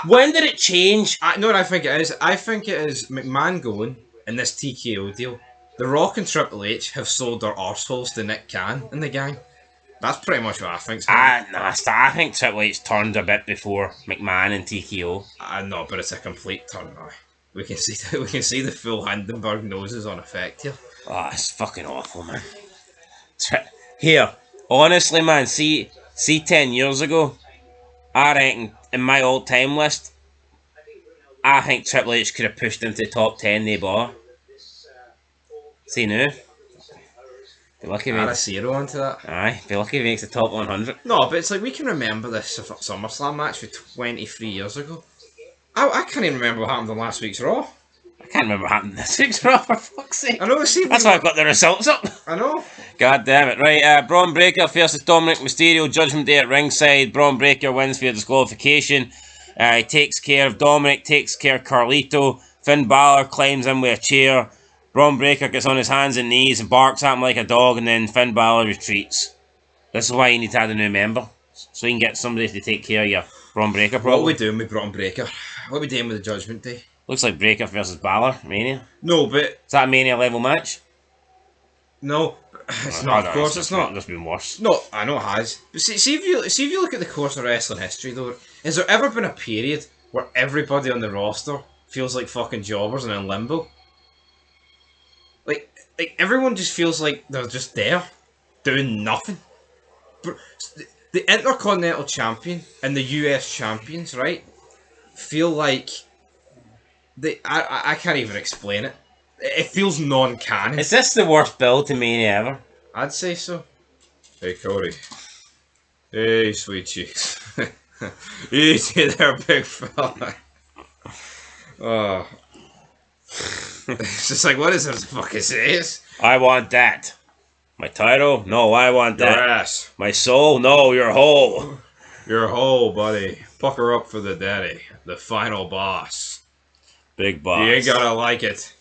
when did it change? I know what I think it is. I think it is McMahon going in this TKO deal. The Rock and Triple H have sold their arseholes to Nick Khan and the gang. That's pretty much what I think. I think Triple H turned a bit before McMahon and TKO. No, but it's a complete turn now. We can see the full Hindenburg noses on effect here. Oh, it's fucking awful, man. Here, honestly, man, see 10 years ago, I reckon, in my all-time list, I think Triple H could have pushed into the top 10 they bought. See now? Be lucky Add a makes, 0 onto that. aye, be lucky if he makes the top 100. No, but it's like we can remember this SummerSlam match for 23 years ago. I can't even remember what happened on last week's Raw. I can't remember what happened this week's Raw, for fuck's sake. I know. See, That's why I've got the results up. I know. God damn it. Right, Bron Breakker versus Dominic Mysterio. Judgment Day at ringside. Bron Breakker wins via disqualification. He takes care of Dominic, takes care of Carlito. Finn Balor climbs in with a chair. Bron Breakker gets on his hands and knees and barks at him like a dog, and then Finn Balor retreats. This is why you need to add a new member. So you can get somebody to take care of your Bron Breakker problem. What are we doing with Bron Breakker? What are we doing with the Judgment Day? Looks like Breakker versus Balor, Mania. No, but... Is that a Mania level match? No, it's not. Of course it's not. It's been worse. No, I know it has. But see if you look at the course of wrestling history, though, has there ever been a period where everybody on the roster feels like fucking jobbers and in limbo? Like everyone just feels like they're just there, doing nothing. The Intercontinental Champion and the US Champions, right, feel like I can't even explain it. It feels non-canon. Is this the worst build to Mania ever? I'd say so. Hey, Cody. Hey, sweet cheeks. Easy there, big fella. Oh. It's just like, what is this fucking says? I want that. My title? No, I want Your that. ass. My soul? No, your hole. Your hole, buddy. Pucker up for the daddy. The final boss. Big boss. You ain't gonna like it,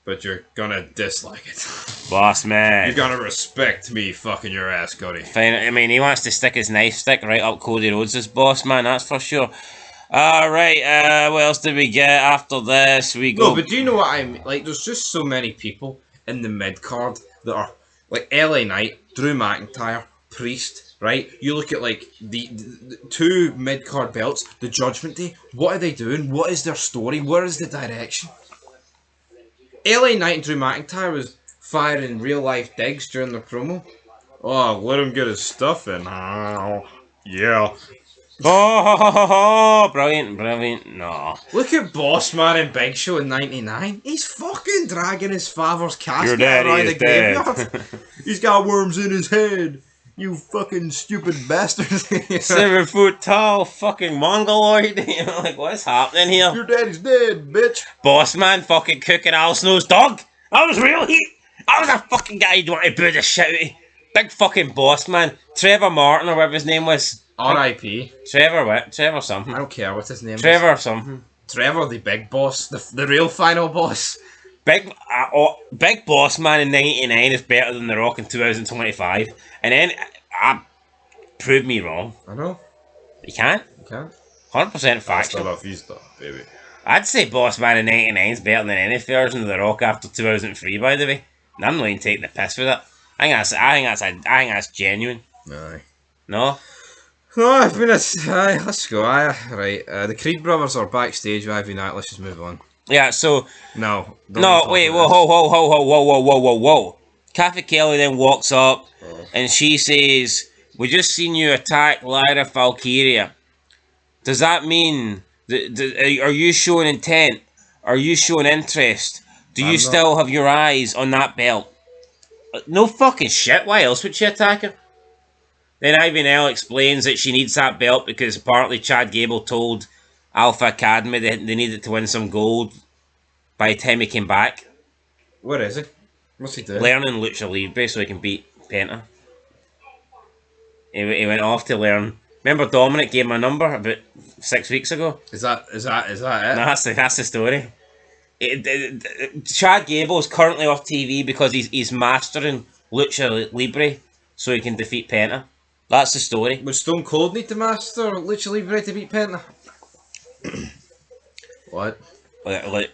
but you're gonna dislike it. Boss man. You're gonna respect me fucking your ass, Cody. Fine. I mean, he wants to stick his knife stick right up Cody Rhodes' boss man, that's for sure. Alright, what else did we get after this? We go... No, but do you know what I mean? Like, there's just so many people in the mid-card that are, like, LA Knight, Drew McIntyre, Priest, right? You look at, like, the two mid-card belts, the Judgment Day, what are they doing? What is their story? Where is the direction? LA Knight and Drew McIntyre was firing real-life digs during their promo. Oh, let him get his stuff in. Oh, yeah. Oh, brilliant, brilliant. No. Look at Boss Man and Big Show in ‘99. He's fucking dragging his father's casket Your daddy around is the dead. graveyard. He's got worms in his head. You fucking stupid bastard. 7 foot tall fucking mongoloid. You know, like, what's happening here? Your daddy's dead, bitch. Boss man fucking cooking Al Snow's dog. That was real heat. I was a fucking guy you'd want to boo the shit out of. Big fucking boss man. Trevor Martin or whatever his name was. R.I.P. Trevor what? Trevor something. I don't care what his name Trevor is. something. Trevor, the big boss. The real final boss. Big Boss Man in '99 is better than The Rock in 2025. And then, prove me wrong. I know. You can't? You can't. 100% Hasta factual. la vista, baby. I'd say Boss Man in '99 is better than any version of The Rock after 2003, by the way. And I'm not even taking the piss with it. I think that's genuine. Aye. No? Oh, I've been let's go. Right. The Creed brothers are backstage with Ivy Knight. Let's just move on. Yeah, so... No. No, wait, whoa. Kathy Kelly then walks up and she says, "We just seen you attack Lyra Valkyria. Does that mean... are you showing intent? Are you showing interest? Do you still have your eyes on that belt?" No fucking shit. Why else would she attack her? Then Ivy Nell explains that she needs that belt because apparently Chad Gable told Alpha Academy that they needed to win some gold by the time he came back. Where is he? What's he doing? Learning Lucha Libre so he can beat Penta. He went off to learn. Remember Dominic gave him a number about 6 weeks ago? Is that it? No, that's the story. Chad Gable is currently off TV because he's mastering Lucha Libre so he can defeat Penta. That's the story. Would Stone Cold need to master Lucha Libre to beat Penta? What?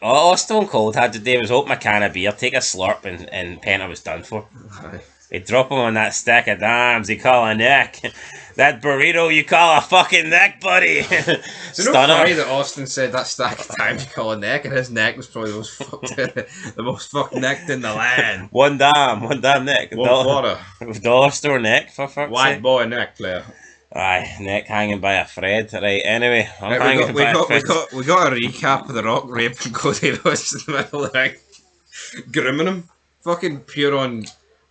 All Stone Cold had to do was open a can of beer, take a slurp, and Penta was done for. Aye. They drop him on that stack of dimes he call a neck. That burrito you call a fucking neck, buddy. It's no funny that Austin said that stack of times you call a neck, and his neck was probably the most fucked necked in the land. One damn neck. Water. Dollar store neck, for fuck's White sake. boy neck player. Aye, neck hanging by a thread. Right, anyway, Right, we got a recap of The Rock raping Cody Rhodes in the middle of the ring. Grooming him. Fucking pure on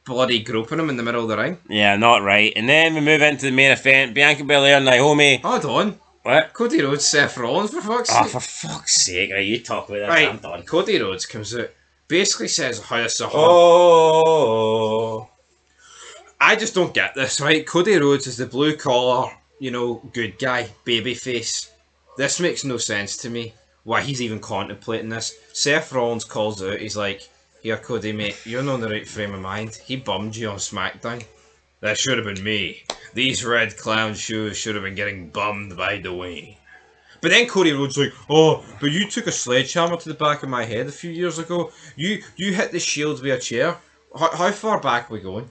bloody groping him in the middle of the ring. Yeah, not right. And then we move into the main event. Bianca Belair and Naomi. Hold on. What? Cody Rhodes, Seth Rollins, for fuck's sake. Oh, for fuck's sake. Right, you talk about that. Right, I'm done. Cody Rhodes comes out, basically says how it's a Oh. I just don't get this, right? Cody Rhodes is the blue collar, good guy, babyface. This makes no sense to me. Why he's even contemplating this. Seth Rollins calls out, he's like, "Here, Cody, mate, you're not in the right frame of mind. He bummed you on SmackDown. That should have been me. These red clown shoes should have been getting bummed by Dwayne." But then Cody Rhodes like, "Oh, but you took a sledgehammer to the back of my head a few years ago. You hit the Shield with a chair. How far back are we going?"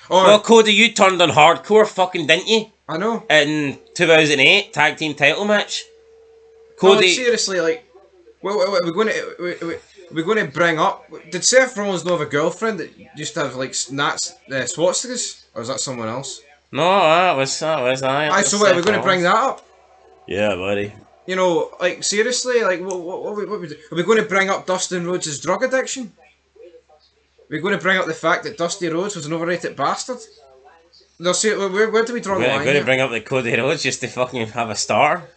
Well, Cody, you turned on hardcore, fucking, didn't you? I know. In 2008, tag team title match. Cody, seriously, like, we're going to bring up. Did Seth Rollins know of a girlfriend that used to have like swastikas, or is that someone else? No, that was I. So we're going to bring that up. Yeah, buddy. Like seriously, like what are we going to bring up Dustin Rhodes' drug addiction? We're going to bring up the fact that Dusty Rhodes was an overrated bastard. No, see, where do we draw the line? We're going to bring up the Cody Rhodes just to fucking have a star.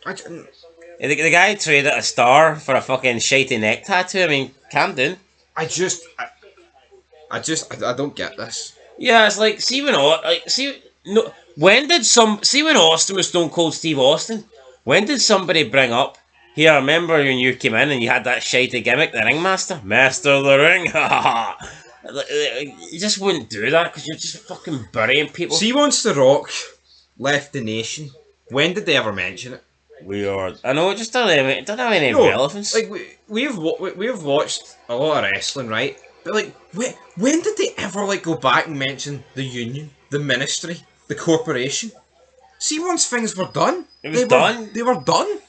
The guy traded a star for a fucking shitey neck tattoo. I mean, calm down. I don't get this. Yeah, it's like, when Austin was Stone Cold Steve Austin, when did somebody bring up, here, I remember when you came in and you had that shitey gimmick, the Ringmaster? Master of the Ring, haha. You just wouldn't do that because you're just fucking burying people. See, once The Rock left the nation, when did they ever mention it? I know, it just doesn't have any relevance. Like, we've watched a lot of wrestling, right? But like, when did they ever like go back and mention the union, the ministry, the corporation? See, once things were done, they were done.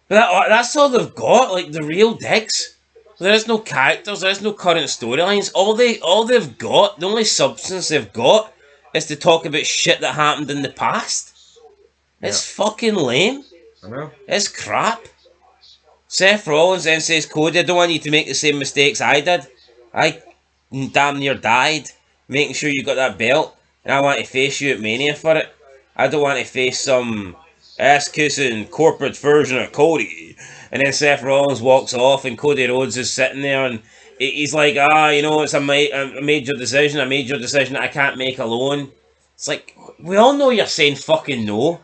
That's all they've got, like the real dicks. There is no characters, there is no current storylines. All they've got, the only substance they've got, is to talk about shit that happened in the past. It's fucking lame. I know. It's crap. Seth Rollins then says, "Cody, I don't want you to make the same mistakes I did. I damn near died making sure you got that belt, and I want to face you at Mania for it. I don't want to face some ass-kissing corporate version of Cody." And then Seth Rollins walks off and Cody Rhodes is sitting there and he's like, it's a major decision that I can't make alone. It's like, we all know you're saying fucking no,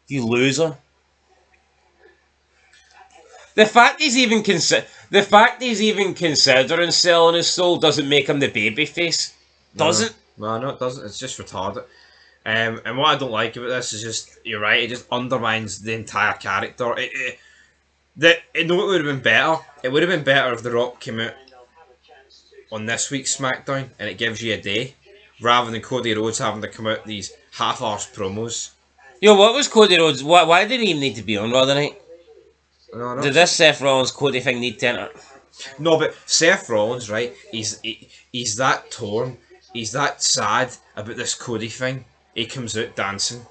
you loser. The fact he's even considering selling his soul doesn't make him the babyface. Doesn't? No, it doesn't. It's just retarded. And what I don't like about this is just, you're right, it just undermines the entire character. It would have been better. It would have been better if The Rock came out on this week's SmackDown and it gives you a day, rather than Cody Rhodes having to come out these half-arsed promos. Yo, what was Cody Rhodes? Why did he even need to be on Raw tonight? No. Did this Seth Rollins Cody thing need to enter? No, but Seth Rollins, right? He's that torn. He's that sad about this Cody thing. He comes out dancing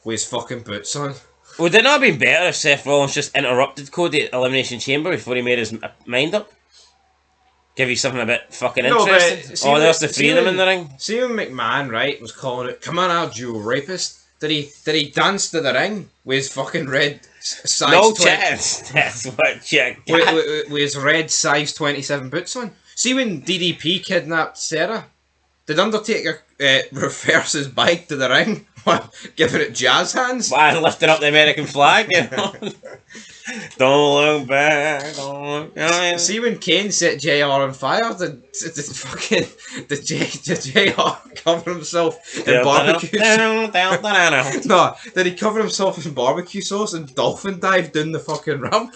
with his fucking boots on. Would it not have been better if Seth Rollins just interrupted Cody at Elimination Chamber before he made his mind up? Give you something a bit fucking interesting? There's the freedom in the ring. See when McMahon, right, was calling it, "Come on out, you rapist." Did he dance to the ring with his fucking red size? No chance. That's what you got. With his red size 27 boots on. See when DDP kidnapped Sarah? Did Undertaker reverse his bike to the ring while giving it jazz hands? Why, lifting up the American flag, you know? Don't look back. Don't look. See when Kane set JR on fire? Did JR cover himself in barbecue sauce? No, did he cover himself in barbecue sauce and dolphin dive down the fucking ramp?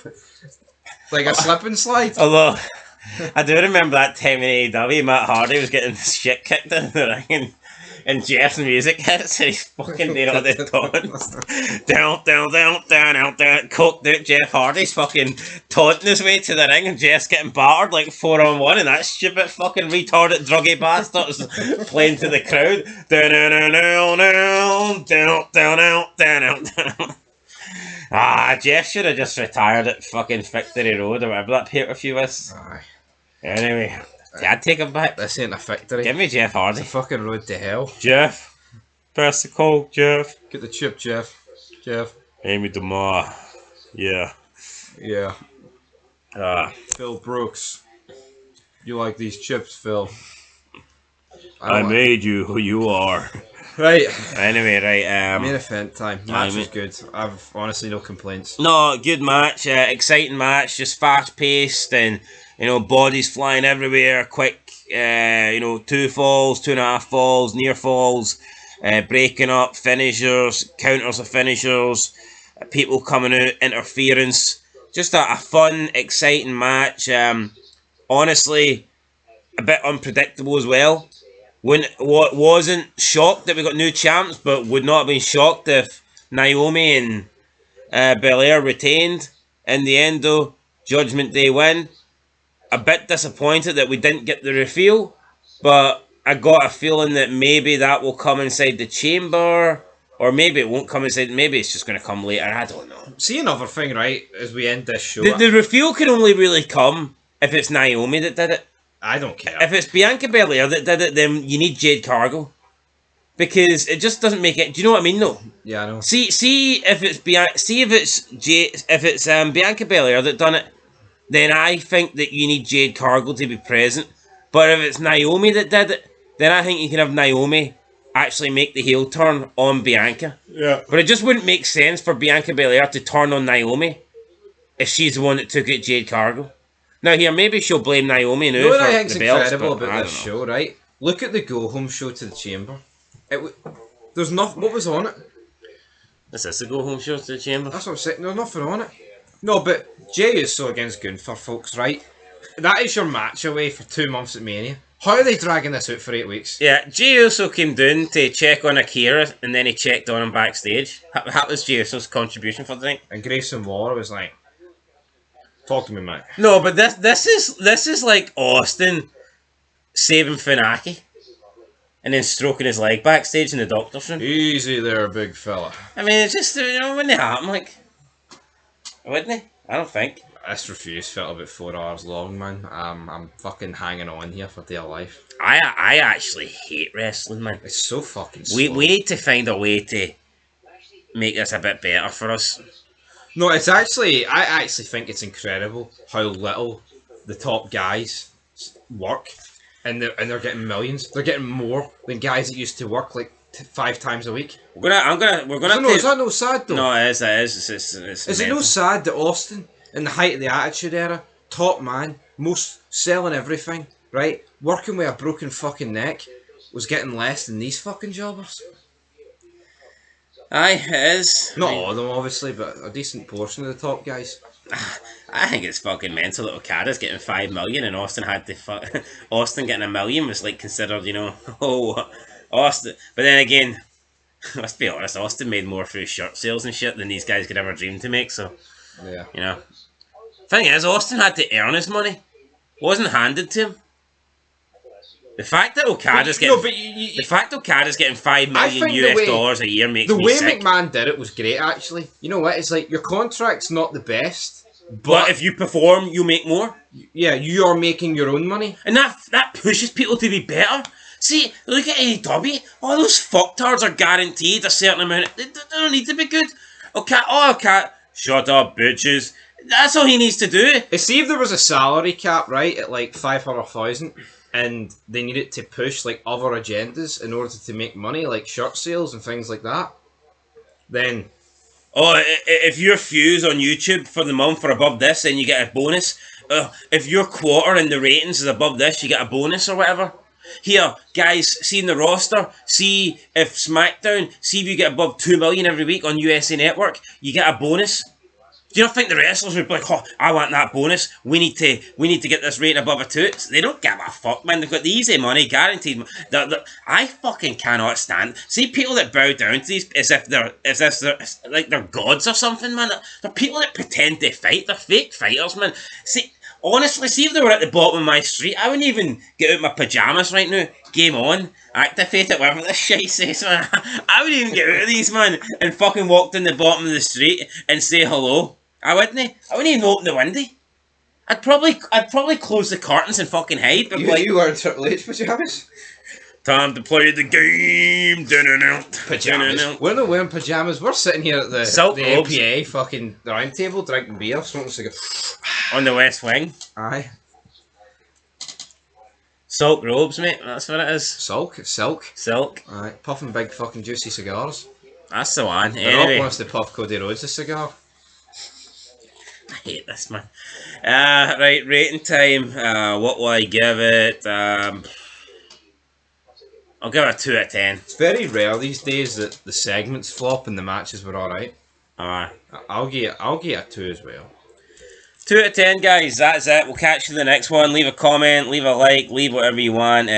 Like a slip and slide? Although, I do remember that time in AEW, Matt Hardy was getting shit kicked in the ring and Jeff's music hits and he's fucking doing all the taunts. Down. Coked out Jeff Hardy's fucking taunting his way to the ring and Jeff's getting battered like 4-on-1 and that stupid fucking retarded druggy bastard's playing to the crowd. Down. Jeff should have just retired at fucking Victory Road or whatever that pay-per-view is. Aye. Anyway. Yeah, I'd take him back. This ain't a victory. Give me Jeff Hardy. It's a fucking road to hell. Jeff. Press the call, Jeff. Get the chip, Jeff. Amy DeMar. Yeah. Yeah. Phil Brooks. You like these chips, Phil? I made you who you are. Right. Anyway, right. Main event time. Match was good. I've honestly no complaints. No, good match. Exciting match. Just fast paced and, bodies flying everywhere. Quick, 2 falls, 2.5 falls, near falls, breaking up, finishers, counters of finishers, people coming out, interference. Just a fun, exciting match. Honestly, a bit unpredictable as well. Wasn't shocked that we got new champs, but would not have been shocked if Naomi and Belair retained. In the end, though, Judgment Day win. A bit disappointed that we didn't get the reveal, but I got a feeling that maybe that will come inside the chamber, or maybe it won't come inside. Maybe it's just going to come later. I don't know. See, another thing, right, as we end this show. The reveal can only really come if it's Naomi that did it. I don't care. If it's Bianca Belair that did it, then you need Jade Cargill. Because it just doesn't make it. Do you know what I mean, though? Yeah, I know. See if it's Bianca Belair that done it, then I think that you need Jade Cargill to be present. But if it's Naomi that did it, then I think you can have Naomi actually make the heel turn on Bianca. Yeah. But it just wouldn't make sense for Bianca Belair to turn on Naomi if she's the one that took out Jade Cargill. Now here, maybe she'll blame Naomi now what for I think's the belts, incredible but about this show, right? Look at the go-home show to the chamber. There's nothing. What was on it? Is this the go-home show to the chamber? That's what I'm saying. There's nothing on it. No, but Jey Uso against Gunther, folks, right? That is your match away for 2 months at Mania. How are they dragging this out for 8 weeks? Yeah, Jey Uso came down to check on Akira, and then he checked on him backstage. That was Jey Uso's contribution for the night. And Grayson Waller was like, "Talk to me, man." No, but this is like Austin saving Funaki, and then stroking his leg backstage in the doctor's room. Easy there, big fella. I mean, it's just wouldn't it happen wouldn't it? I don't think. This review felt about 4 hours long, man. I'm fucking hanging on here for dear life. I actually hate wrestling, man. It's so fucking slow. We need to find a way to make this a bit better for us. No, it's actually, I actually think it's incredible how little the top guys work, and they're getting millions. They're getting more than guys that used to work like 5 times a week. We're gonna. Is that no sad though? No, it is. It's Is it no sad that Austin, in the height of the Attitude Era, top man, most selling everything, right, working with a broken fucking neck, was getting less than these fucking jobbers? Aye, it is. Not all of them, obviously, but a decent portion of the top guys. I think it's fucking mental that Okada's getting 5 million and Austin had to Austin getting 1 million was like considered, Austin. But then again, let's be honest, Austin made more through shirt sales and shit than these guys could ever dream to make. So yeah, Thing is, Austin had to earn his money. It wasn't handed to him. The fact that Okada's getting 5 million US dollars a year makes me sick. The way McMahon did it was great, actually. You know what? It's like your contract's not the best, but if you perform, you make more. Yeah, you are making your own money, and that pushes people to be better. See, look at AEW. All those fucktards are guaranteed a certain amount. They don't need to be good. Okay, shut up, bitches. That's all he needs to do. See, if there was a salary cap, right, at like 500,000, and they needed to push like other agendas in order to make money, like shirt sales and things like that, then... Oh, if your views on YouTube for the month are above this, then you get a bonus. If your quarter in the ratings is above this, you get a bonus or whatever. Here, guys, see in the roster, see if SmackDown, see if you get above 2 million every week on USA Network, you get a bonus. Do you not think the wrestlers would be like, oh, I want that bonus, we need to get this rating above a 2? They don't give a fuck, man. They've got the easy money, guaranteed. I fucking cannot stand. See people that bow down to these as if they're like they're gods or something, man. They're people that pretend to fight. They're fake fighters, man. See, honestly, see if they were at the bottom of my street, I wouldn't even get out my pyjamas right now. Game on, activate it, whatever this shit says, man. I wouldn't even get out of these, man, and fucking walk down the bottom of the street and say hello. I wouldn't even open the window. I'd probably close the curtains and fucking hide. But You were in Triple H pajamas. Time to play the game. Pajamas. We're not wearing pajamas. We're sitting here at the Silk robes. APA fucking round table drinking beer, smoking cigars. On the West Wing. Aye. Silk robes, mate. That's what it is. Silk. Silk. Aye. Puffing big fucking juicy cigars. That's the one. The Anyway. Rock wants to puff Cody Rhodes a cigar. I hate this, man. Right, rating time. What will I give it? I'll give it a 2 out of 10. It's very rare these days that the segments flop and the matches were alright. I'll give it a 2 as well. 2 out of 10, guys. That's it. We'll catch you in the next one. Leave a comment, leave a like, leave whatever you want.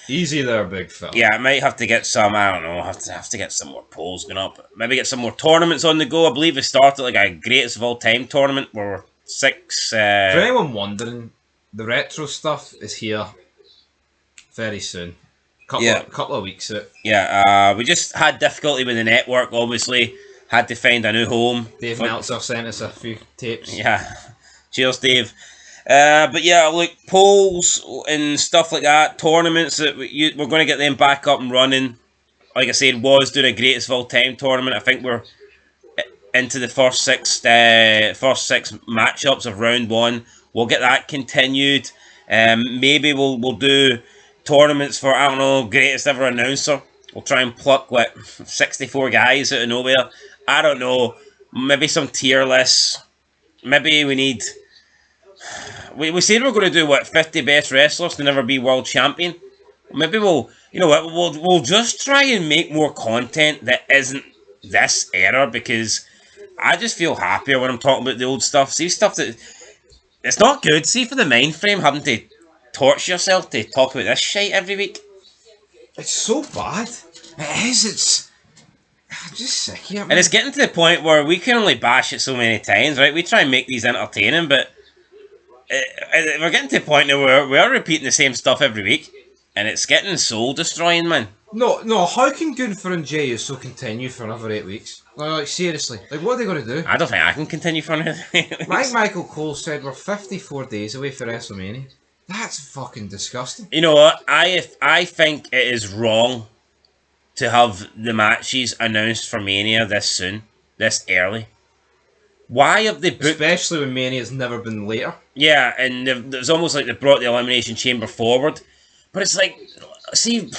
Easy there, big fella. Yeah, I might have to get some, I don't know, have to get some more polls going up. Maybe get some more tournaments on the go. I believe we started like a greatest of all time tournament where we're 6... For anyone wondering, the retro stuff is here very soon. Couple of weeks out. Yeah, we just had difficulty with the network, obviously. Had to find a new home. Dave Meltzer sent us a few tapes. Yeah. Cheers, Dave. But yeah, look, polls and stuff like that, tournaments, that we're going to get them back up and running. Like I said, was doing a greatest of all time tournament. I think we're into the first six matchups of round 1. We'll get that continued. Maybe we'll do tournaments for, I don't know, greatest ever announcer. We'll try and pluck, 64 guys out of nowhere. I don't know. Maybe some tier lists. Maybe we need... We said we're going to do, 50 best wrestlers to never be world champion. Maybe we'll... You know what? We'll just try and make more content that isn't this era, because I just feel happier when I'm talking about the old stuff. See, stuff that... It's not good. See, for the mind frame, having to torture yourself to talk about this shit every week. It's so bad. It is. I'm just sick here, man. And it's getting to the point where we can only bash it so many times, right? We try and make these entertaining, but we're getting to the point where we are repeating the same stuff every week, and it's getting soul destroying, man. No. How can Gunther and Jey Uso continue for another 8 weeks? Like seriously, what are they going to do? I don't think I can continue for another 8 weeks. Like Michael Cole said, we're 54 days away for WrestleMania. That's fucking disgusting. You know what? I think it is wrong to have the matches announced for Mania this soon, this early. Why have they booked... Especially when Mania's never been later. Yeah, and it's almost like they brought the Elimination Chamber forward. But it's like, see,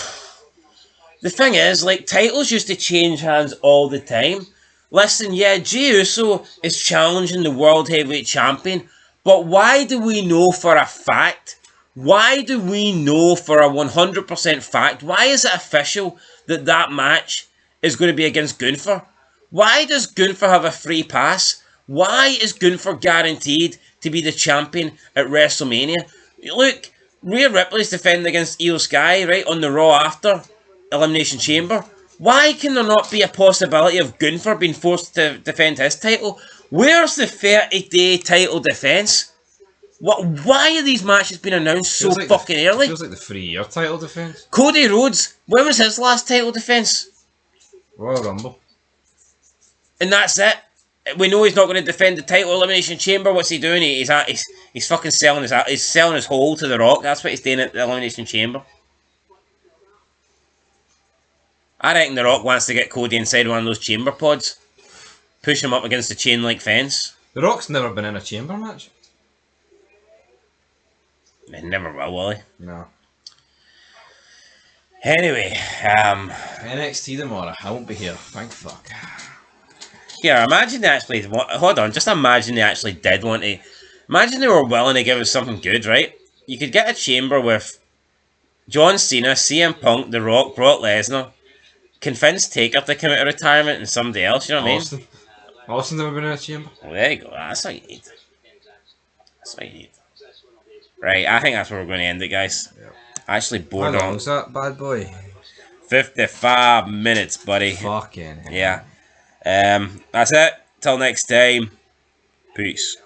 the thing is, titles used to change hands all the time. Listen, yeah, Jey Uso is challenging the World Heavyweight Champion, but why do we know for a fact? Why do we know for a 100% fact? Why is it official that match is going to be against Gunther? Why does Gunther have a free pass? Why is Gunther guaranteed to be the champion at WrestleMania? Look, Rhea Ripley's defending against Io Sky, right, on the Raw after Elimination Chamber. Why can there not be a possibility of Gunther being forced to defend his title? Where's the 30-day title defence? Why are these matches being announced so fucking early? It feels like the 3-year title defence. Cody Rhodes, when was his last title defence? Royal Rumble. And that's it. We know he's not going to defend the title. Elimination Chamber. What's he doing? He's fucking selling his whole to The Rock. That's what he's doing at the Elimination Chamber. I reckon The Rock wants to get Cody inside one of those chamber pods, push him up against the chain link fence. The Rock's never been in a chamber match. He never will he? No. Anyway, NXT tomorrow. I won't be here. Thank fuck. Yeah, imagine they actually... Hold on, just imagine they actually did want to... Imagine they were willing to give us something good, right? You could get a chamber with John Cena, CM Punk, The Rock, Brock Lesnar, convince Taker to come out of retirement and somebody else, you know what I mean? Austin's never been in a chamber. Well, there you go, that's what you need. That's what you need. Right, I think that's where we're going to end it, guys. Yep. Actually bored on. How long's that bad boy? 55 minutes, buddy. Fucking hell. Yeah. That's it. Till next time. Peace.